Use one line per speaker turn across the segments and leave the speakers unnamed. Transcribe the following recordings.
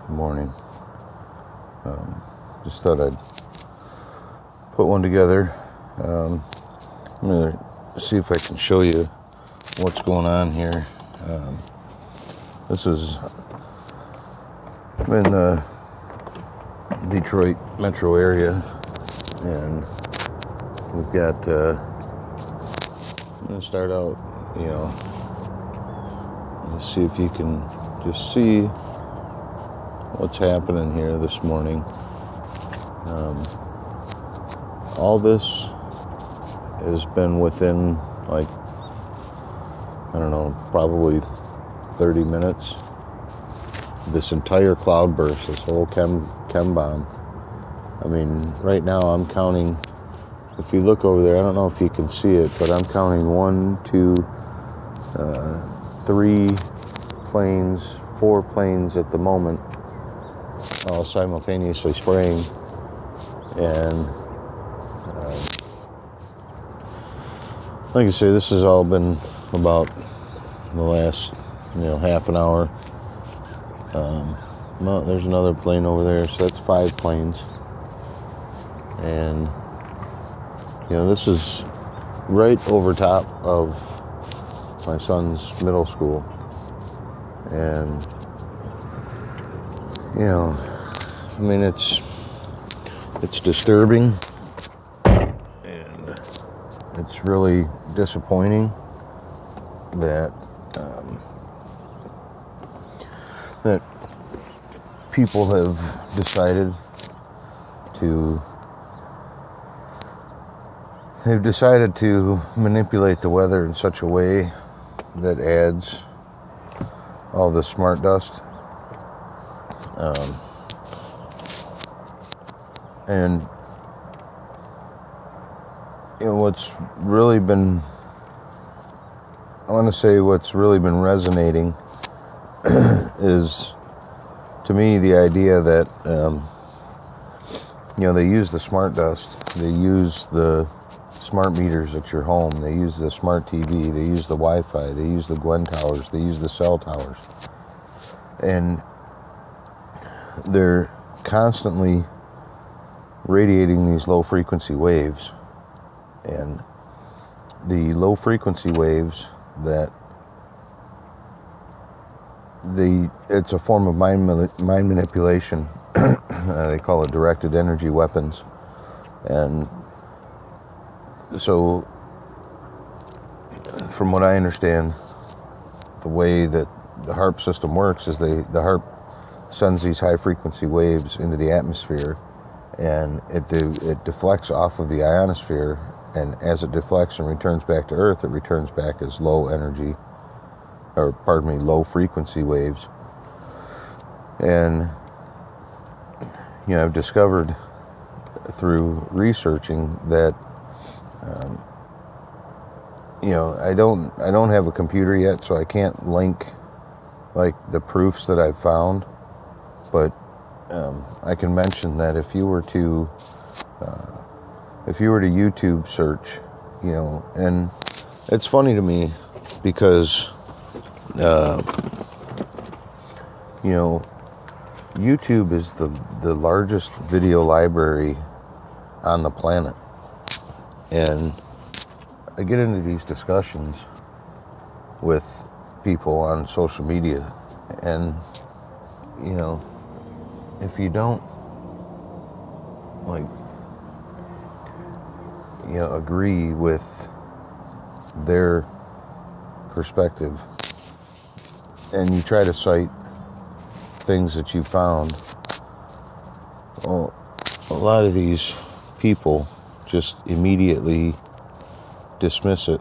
morning. Just thought I'd put one together. I'm going to see if I can show you what's going on here. This is in the Detroit metro area, and we've got, I'm going to start out, let's see if you can just see what's happening here this morning. All this has been within, probably 30 minutes. This entire cloud burst, this whole chem bomb. I mean, right now I'm counting, if you look over there, I don't know if you can see it, but I'm counting 3 planes, 4 planes at the moment, all simultaneously spraying. And like I say, this has all been about the last, half an hour. No, there's another plane over there, so that's 5 planes. And, this is right over top of my son's middle school. And, it's disturbing, and it's really disappointing that that people have decided to manipulate the weather in such a way that adds all the smart dust. And what's really been resonating is, to me, the idea that they use the smart dust, they use the smart meters at your home, they use the smart TV, they use the Wi-Fi, they use the Gwen towers, they use the cell towers, and they're constantly radiating these low frequency waves. And the low frequency waves it's a form of mind manipulation. They call it directed energy weapons. And so, from what I understand, the way that the HAARP system works is the HAARP sends these high frequency waves into the atmosphere, and it deflects off of the ionosphere, and as it deflects and returns back to Earth, it returns back as low frequency waves. And I've discovered through researching that I don't have a computer yet, so I can't link the proofs that I've found, but I can mention that if you were to YouTube search, and it's funny to me because YouTube is the largest video library on the planet, and I get into these discussions with people on social media, and if you don't agree with their perspective, and you try to cite things that you found, well, a lot of these people just immediately dismiss it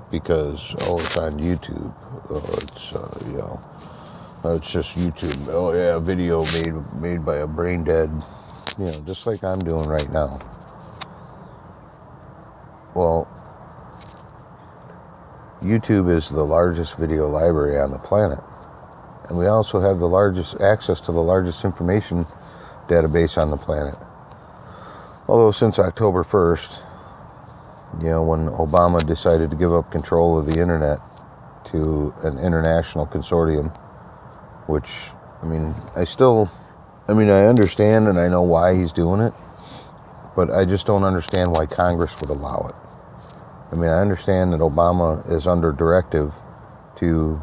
because, it's on YouTube, it's just YouTube, a video made by a brain dead, just like I'm doing right now. Well, YouTube is the largest video library on the planet, and we also have the largest access to the largest information database on the planet. Although since October 1st, when Obama decided to give up control of the internet to an international consortium, which I understand and I know why he's doing it, but I just don't understand why Congress would allow it. I understand that Obama is under directive to,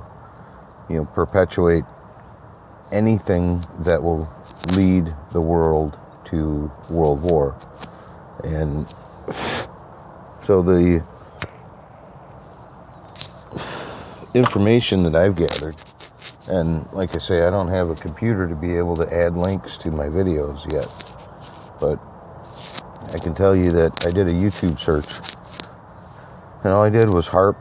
perpetuate anything that will lead the world to world war. And so the information that I've gathered, and like I say, I don't have a computer to be able to add links to my videos yet, but I can tell you that I did a YouTube search, and all I did was HAARP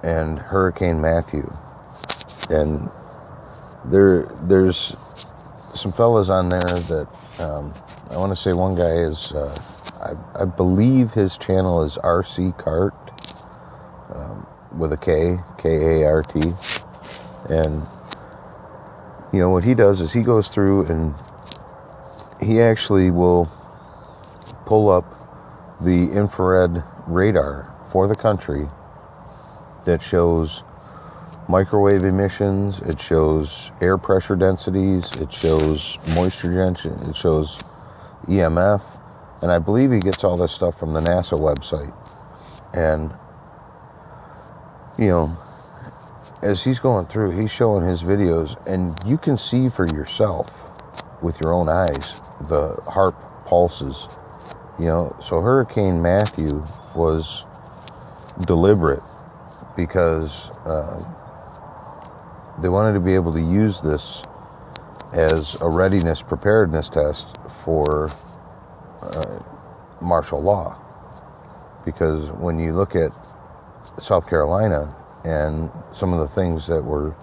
and Hurricane Matthew. And there's some fellas on there that I want to say one guy is, I believe his channel is RC Cart, with a K, K-A-R-T. And, what he does is he goes through and he actually will pull up the infrared radar for the country that shows microwave emissions, it shows air pressure densities, it shows moisture density, it shows EMF, and I believe he gets all this stuff from the NASA website. And, as he's going through, he's showing his videos, and you can see for yourself with your own eyes the HAARP pulses. So Hurricane Matthew was deliberate because they wanted to be able to use this as a readiness preparedness test for martial law. Because when you look at South Carolina and some of the things that were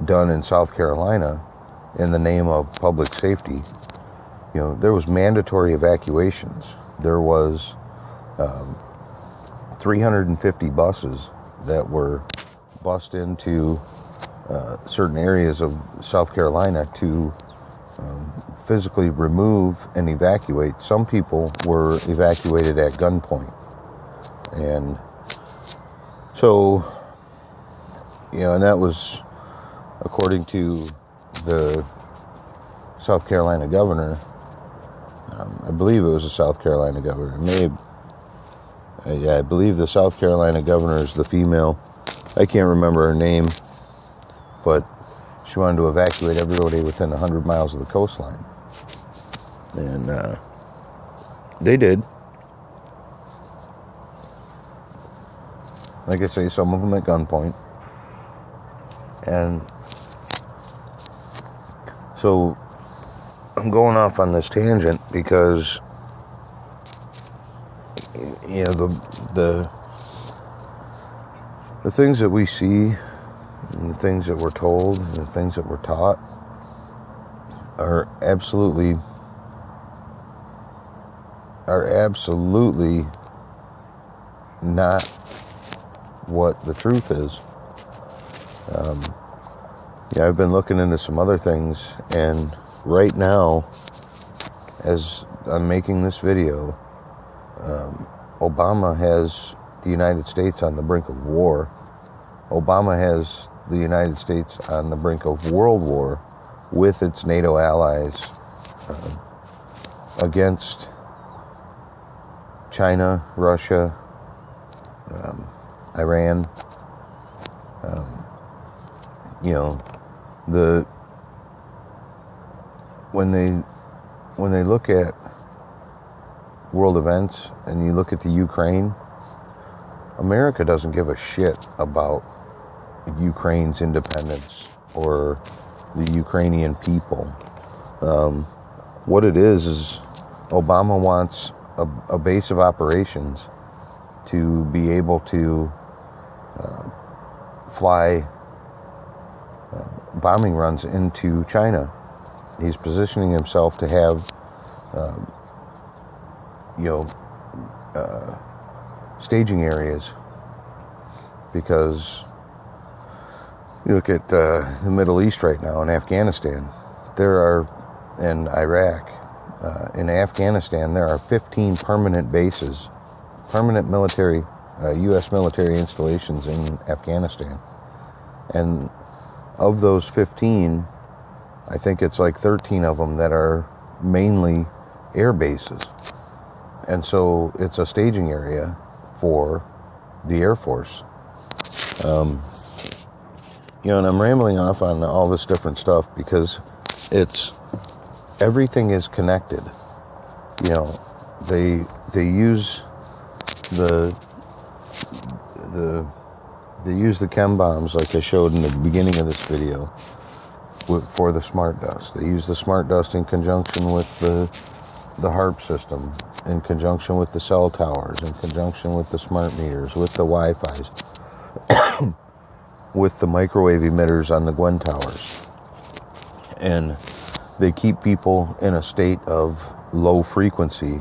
done in South Carolina in the name of public safety, there was mandatory evacuations. There was 350 buses that were bussed into certain areas of South Carolina to physically remove and evacuate. Some people were evacuated at gunpoint. And so, and that was according to the South Carolina governor. I believe it was the South Carolina governor. I believe the South Carolina governor is the female. I can't remember her name, but she wanted to evacuate everybody within 100 miles of the coastline. And they did. Like I say, some of them at gunpoint. And so I'm going off on this tangent because the things that we see and the things that we're told and the things that we're taught are absolutely not what the truth is. I've been looking into some other things, and right now, as I'm making this video, Obama has the United States on the brink of war. Obama has the United States on the brink of world war with its NATO allies against China, Russia, Iran. When they look at world events and you look at the Ukraine, America doesn't give a shit about Ukraine's independence or the Ukrainian people. What it is Obama wants a base of operations to be able to fly bombing runs into China. He's positioning himself to have staging areas, because you look at the Middle East right now, in Afghanistan, in Iraq, in Afghanistan, there are 15 permanent bases, permanent military, U.S. military installations in Afghanistan. And of those 15, I think it's like 13 of them that are mainly air bases. And so it's a staging area for the Air Force. And I'm rambling off on all this different stuff because everything is connected. They use they use the chem bombs like I showed in the beginning of this video for the smart dust. They use the smart dust in conjunction with the HAARP system, in conjunction with the cell towers, in conjunction with the smart meters, with the Wi-Fis, with the microwave emitters on the Gwen towers. And they keep people in a state of low frequency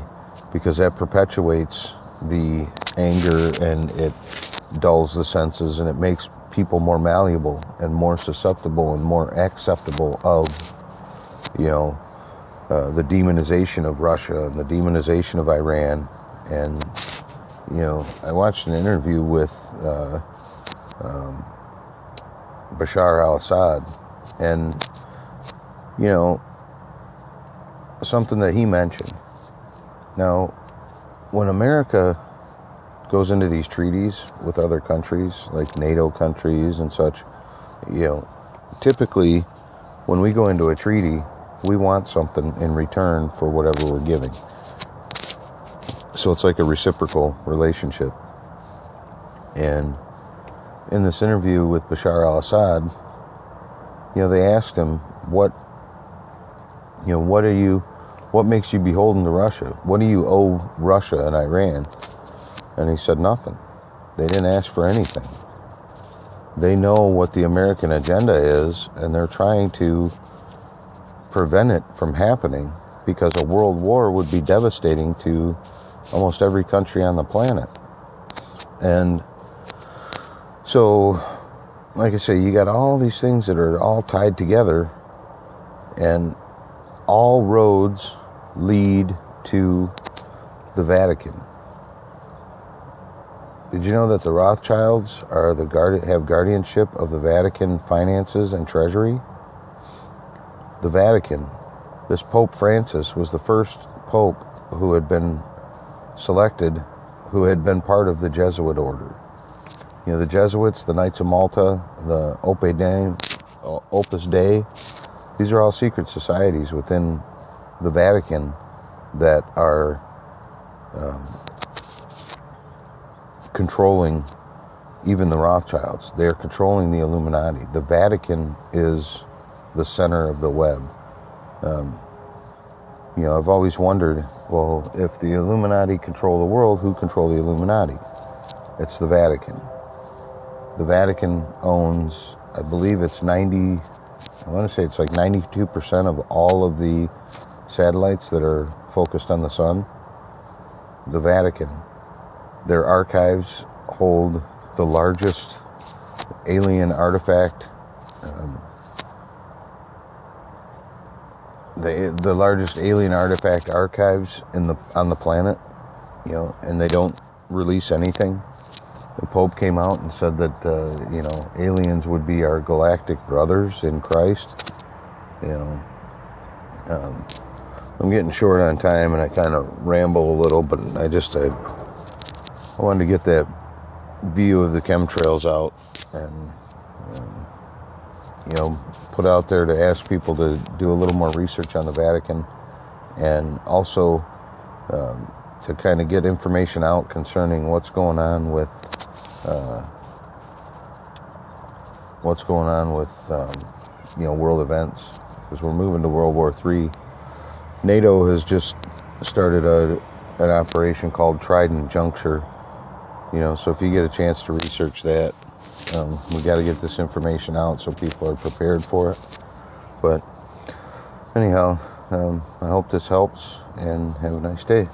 because that perpetuates the anger and it dulls the senses and it makes people more malleable and more susceptible and more acceptable of, the demonization of Russia and the demonization of Iran. And, I watched an interview with Bashar al-Assad, and, something that he mentioned. Now, when America goes into these treaties with other countries, like NATO countries and such, typically when we go into a treaty, we want something in return for whatever we're giving. So it's like a reciprocal relationship. And in this interview with Bashar al-Assad, they asked him, what makes you beholden to Russia? What do you owe Russia and Iran? And he said nothing. They didn't ask for anything. They know what the American agenda is, and they're trying to prevent it from happening because a world war would be devastating to almost every country on the planet. And so, like I say, you got all these things that are all tied together, and all roads lead to the Vatican. Did you know that the Rothschilds have guardianship of the Vatican finances and treasury? The Vatican. This Pope Francis was the first pope who had been selected, who had been part of the Jesuit order. The Jesuits, the Knights of Malta, the Opus Dei, these are all secret societies within the Vatican that are controlling even the Rothschilds. They are controlling the Illuminati. The Vatican is the center of the web. I've always wondered, well, if the Illuminati control the world, who control the Illuminati? It's the Vatican. The Vatican owns, I believe it's like 92% of all of the satellites that are focused on the sun. The Vatican. Their archives hold the largest alien artifact, the largest alien artifact archives on the planet, and they don't release anything. The Pope came out and said that aliens would be our galactic brothers in Christ. I'm getting short on time and I kind of ramble a little, but I wanted to get that view of the chemtrails out and put out there to ask people to do a little more research on the Vatican, and also to kind of get information out concerning what's going on with world events, because we're moving to World War III. NATO has just started an operation called Trident Juncture. So if you get a chance to research that, we got to get this information out so people are prepared for it. But anyhow, I hope this helps, and have a nice day.